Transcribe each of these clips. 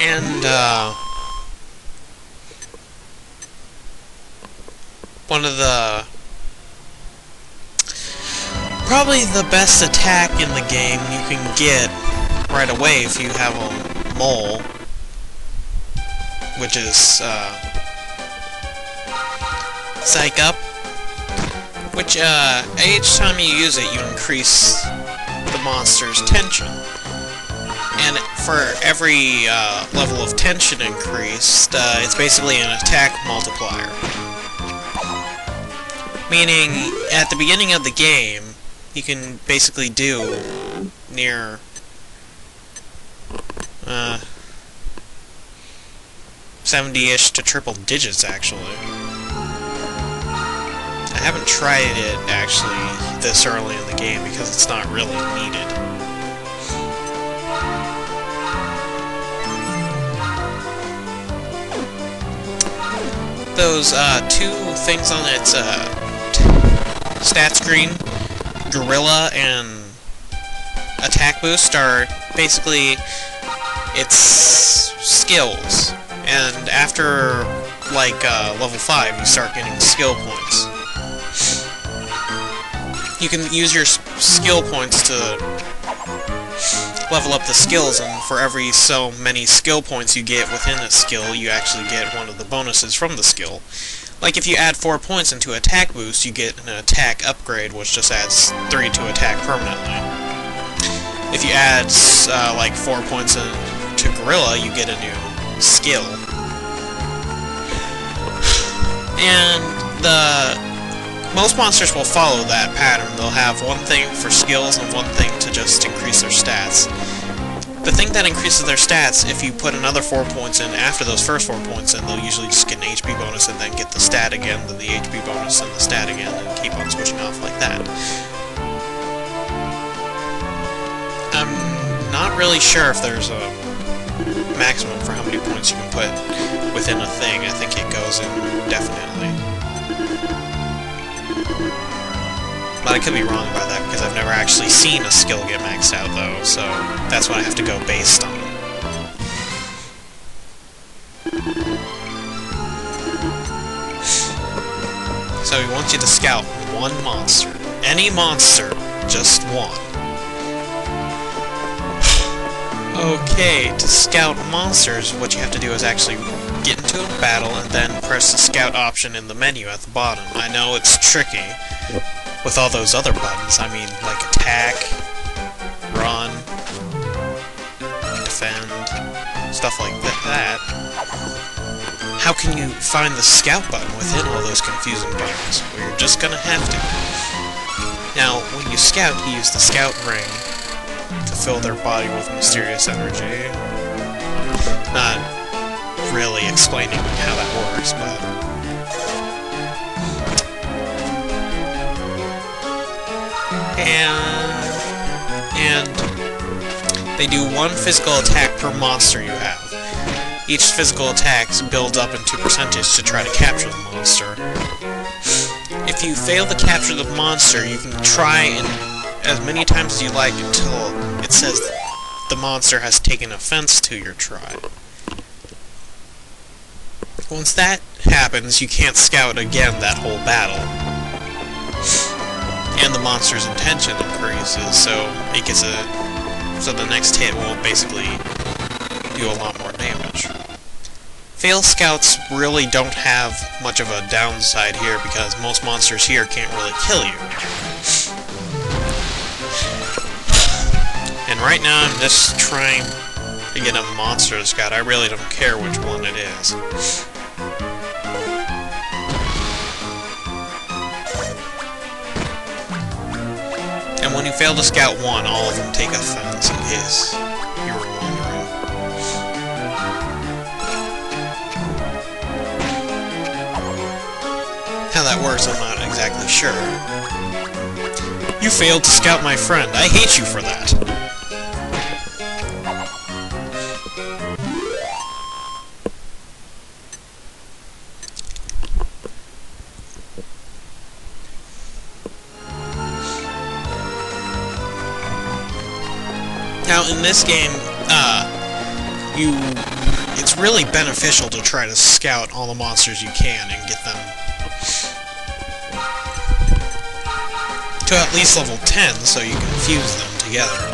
And, one of the... probably the best attack in the game you can get right away if you have a mole, which is, Psych Up, which, each time you use it, you increase the monster's tension. And for every level of tension increased, it's basically an attack multiplier. Meaning, at the beginning of the game, you can basically do near 70-ish to triple digits, actually. I haven't tried it, actually, this early in the game because it's not really needed. Those two things on its stat screen, Gorilla and Attack Boost, are basically its skills. And after, like, level 5, you start getting skill points. You can use your skill points to level up the skills, and for every so many skill points you get within a skill, you actually get one of the bonuses from the skill. Like if you add 4 points into Attack Boost, you get an attack upgrade, which just adds 3 to attack permanently. If you add, like 4 points to Gorilla, you get a new skill. And most monsters will follow that pattern. They'll have one thing for skills and one thing to just increase their stats. The thing that increases their stats, if you put another 4 points in after those first 4 points in, they'll usually just get an HP bonus and then get the stat again, then the HP bonus and the stat again, and keep on switching off like that. I'm not really sure if there's a maximum for how many points you can put within a thing. I think it goes indefinitely. But I could be wrong about that, because I've never actually seen a skill get maxed out, though, so that's what I have to go based on. So he wants you to scout one monster. Any monster, just one. Okay, to scout monsters, what you have to do is actually get into a battle and then press the scout option in the menu at the bottom. I know it's tricky with all those other buttons. I mean, like attack, run, defend, stuff like that. How can you find the scout button within all those confusing buttons? Well, you're just gonna have to. Now, when you scout, you use the scout ring to fill their body with mysterious energy. Not really explaining how that works, but... And they do one physical attack per monster you have. Each physical attack builds up into percentage to try to capture the monster. If you fail to capture the monster, you can try as many times as you like until it says the monster has taken offense to your try. Once that happens, you can't scout again that whole battle. And the monster's intention increases, so it gets so the next hit will basically do a lot more damage. Fail scouts really don't have much of a downside here, because most monsters here can't really kill you. And right now I'm just trying to get a monster to scout. I really don't care which one it is. And when you fail to scout one, all of them take offense, in case you were wondering. How that works, I'm not exactly sure. You failed to scout my friend. I hate you for that. Now, in this game, you it's really beneficial to try to scout all the monsters you can and get them to at least level 10 so you can fuse them together.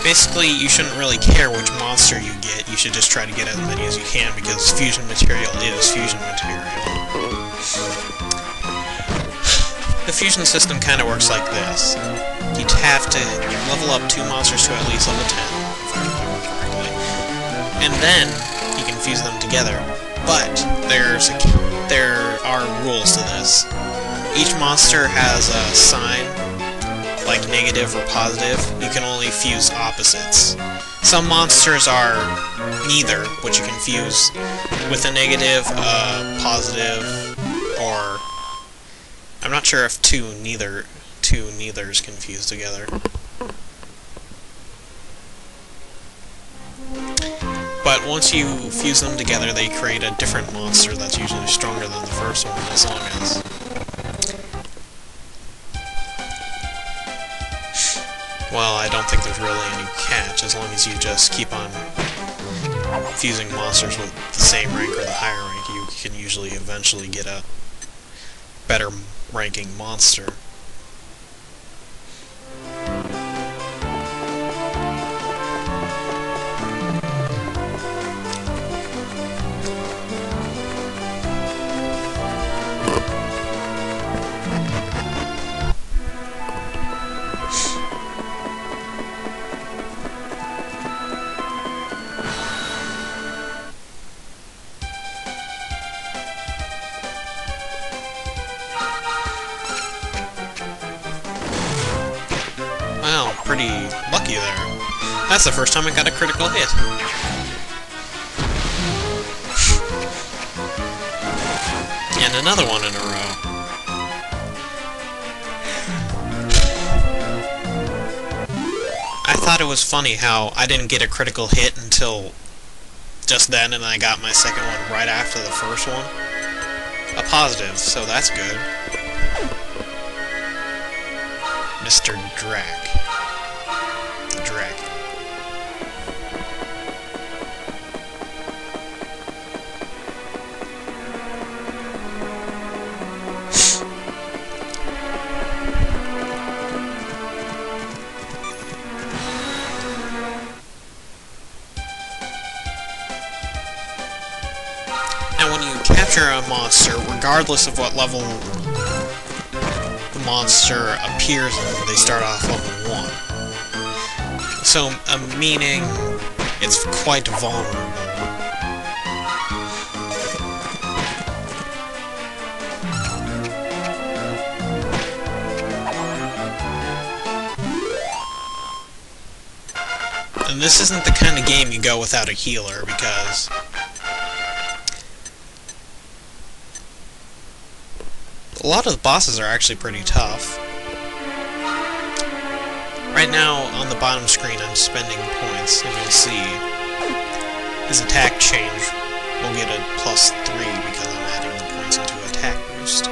Basically, you shouldn't really care which monster you get, you should just try to get as many as you can because fusion material is fusion material. The fusion system kind of works like this. You'd have to level up 2 monsters to at least level 10, if I remember correctly. And then you can fuse them together. But there are rules to this. Each monster has a sign, like negative or positive. You can only fuse opposites. Some monsters are neither, which you can fuse with a negative, positive, or I'm not sure if two neithers can fuse together. But once you fuse them together, they create a different monster that's usually stronger than the first one, as long as... Well, I don't think there's really any catch, as long as you just keep on fusing monsters with the same rank or the higher rank, you can usually eventually get a better ranking monster. Wow, pretty lucky there. That's the first time I got a critical hit. And another one in a row. I thought it was funny how I didn't get a critical hit until just then, and I got my second one right after the first one. A positive, so that's good. Mr. Drac. The Drac. Now when you capture a monster, regardless of what level the monster appears in, they start off level 1. So, meaning it's quite vulnerable. And this isn't the kind of game you go without a healer, because a lot of the bosses are actually pretty tough. Right now, on the bottom screen, I'm spending points, and you'll see his attack change will get a +3 because I'm adding the points into attack boost.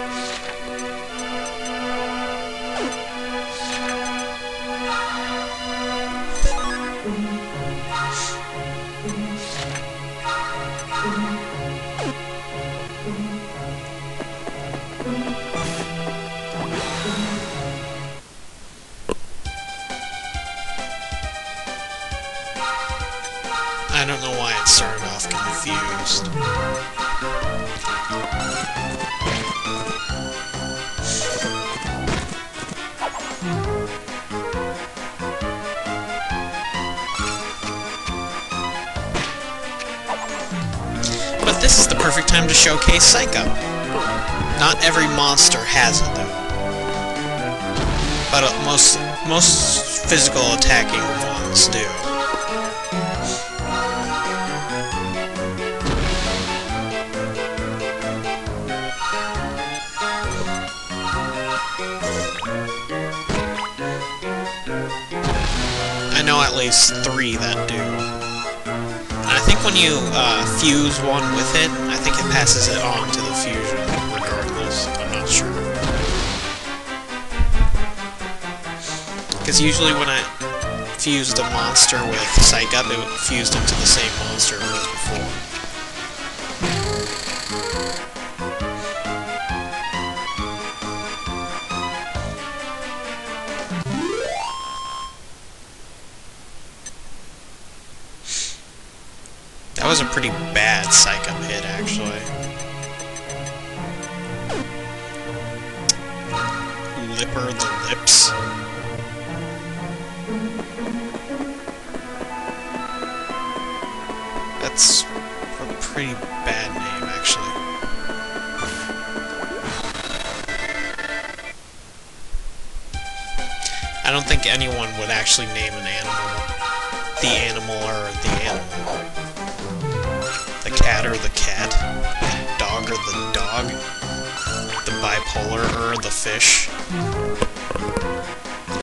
I don't know why it started off confused. But this is the perfect time to showcase Psycho. Not every monster has it, though. But most physical attacking ones do. I know at least 3 that do. And I think when you fuse one with it, I think it passes it on to the fusion, regardless. I'm not sure. Because usually when fused a monster with Psych Up, it fused into the same monster it was before. That was a pretty bad Psych Up hit, actually. Lipper the Lips. That's a pretty bad name, actually. I don't think anyone would actually name an animal the animal or the animal. The cat or the cat. The dog or the dog. The bipolar or the fish.